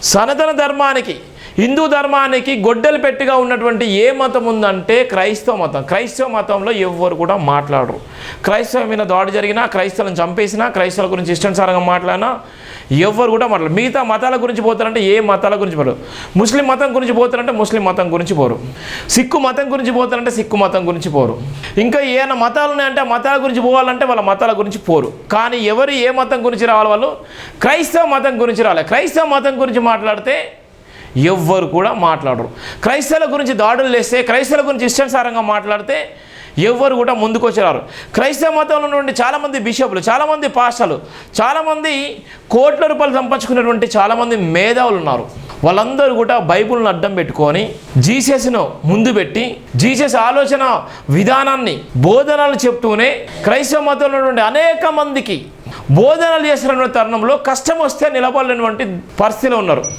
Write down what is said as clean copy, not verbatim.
సనాతన ధర్మానికి, హిందూ ధర్మానికి గొడ్డలి పెట్టిగా ఉన్నటువంటి ఏ మతం ఉందంటే క్రైస్తవ మతం. క్రైస్తవ మతంలో ఎవ్వరు కూడా మాట్లాడరు. క్రైస్తవం మీద దాడి జరిగినా, క్రైస్తవులను చంపేసినా, క్రైస్తవుల గురించి ఇష్టానుసారంగా మాట్లాడినా ఎవ్వరు కూడా మాట్లాడరు. మిగతా మతాల గురించి పోతారంటే ఏ మతాల గురించి పోరు. ముస్లిం మతం గురించి పోతారంటే ముస్లిం మతం గురించి పోరు. సిక్కు మతం గురించి పోతారంటే సిక్కు మతం గురించి పోరు. ఇంకా ఏమైనా మతాలు ఉన్నాయంటే ఆ మతాల గురించి పోవాలంటే వాళ్ళ మతాల గురించి పోరు. కానీ ఎవరు ఏ మతం గురించి రావాలి, వాళ్ళు క్రైస్తవ మతం గురించి రావాలి. క్రైస్తవ మతం గురించి మాట్లాడితే ఎవ్వరు కూడా మాట్లాడరు. క్రైస్తవుల గురించి దాడులు చేస్తే, క్రైస్తవుల గురించి ఇష్టానుసారంగా మాట్లాడితే ఎవ్వరు కూడా ముందుకు వచ్చారు. క్రైస్తవ మతంలో నుండి చాలామంది బిషపులు, చాలామంది పాస్టర్లు, చాలామంది కోట్ల రూపాయలు సంపాదించుకున్నటువంటి చాలామంది మేధావులు ఉన్నారు. వాళ్ళందరూ కూడా బైబిల్ను అడ్డం పెట్టుకొని జీసస్ను ముందు పెట్టి జీసస్ ఆలోచన విధానాన్ని, బోధనలు చెప్తూనే క్రైస్తవ మతంలో నుండి అనేక మందికి బోధనలు చేస్తున్న తరుణంలో కష్టం వస్తే నిలబడలేనటువంటి పరిస్థితిలో ఉన్నారు.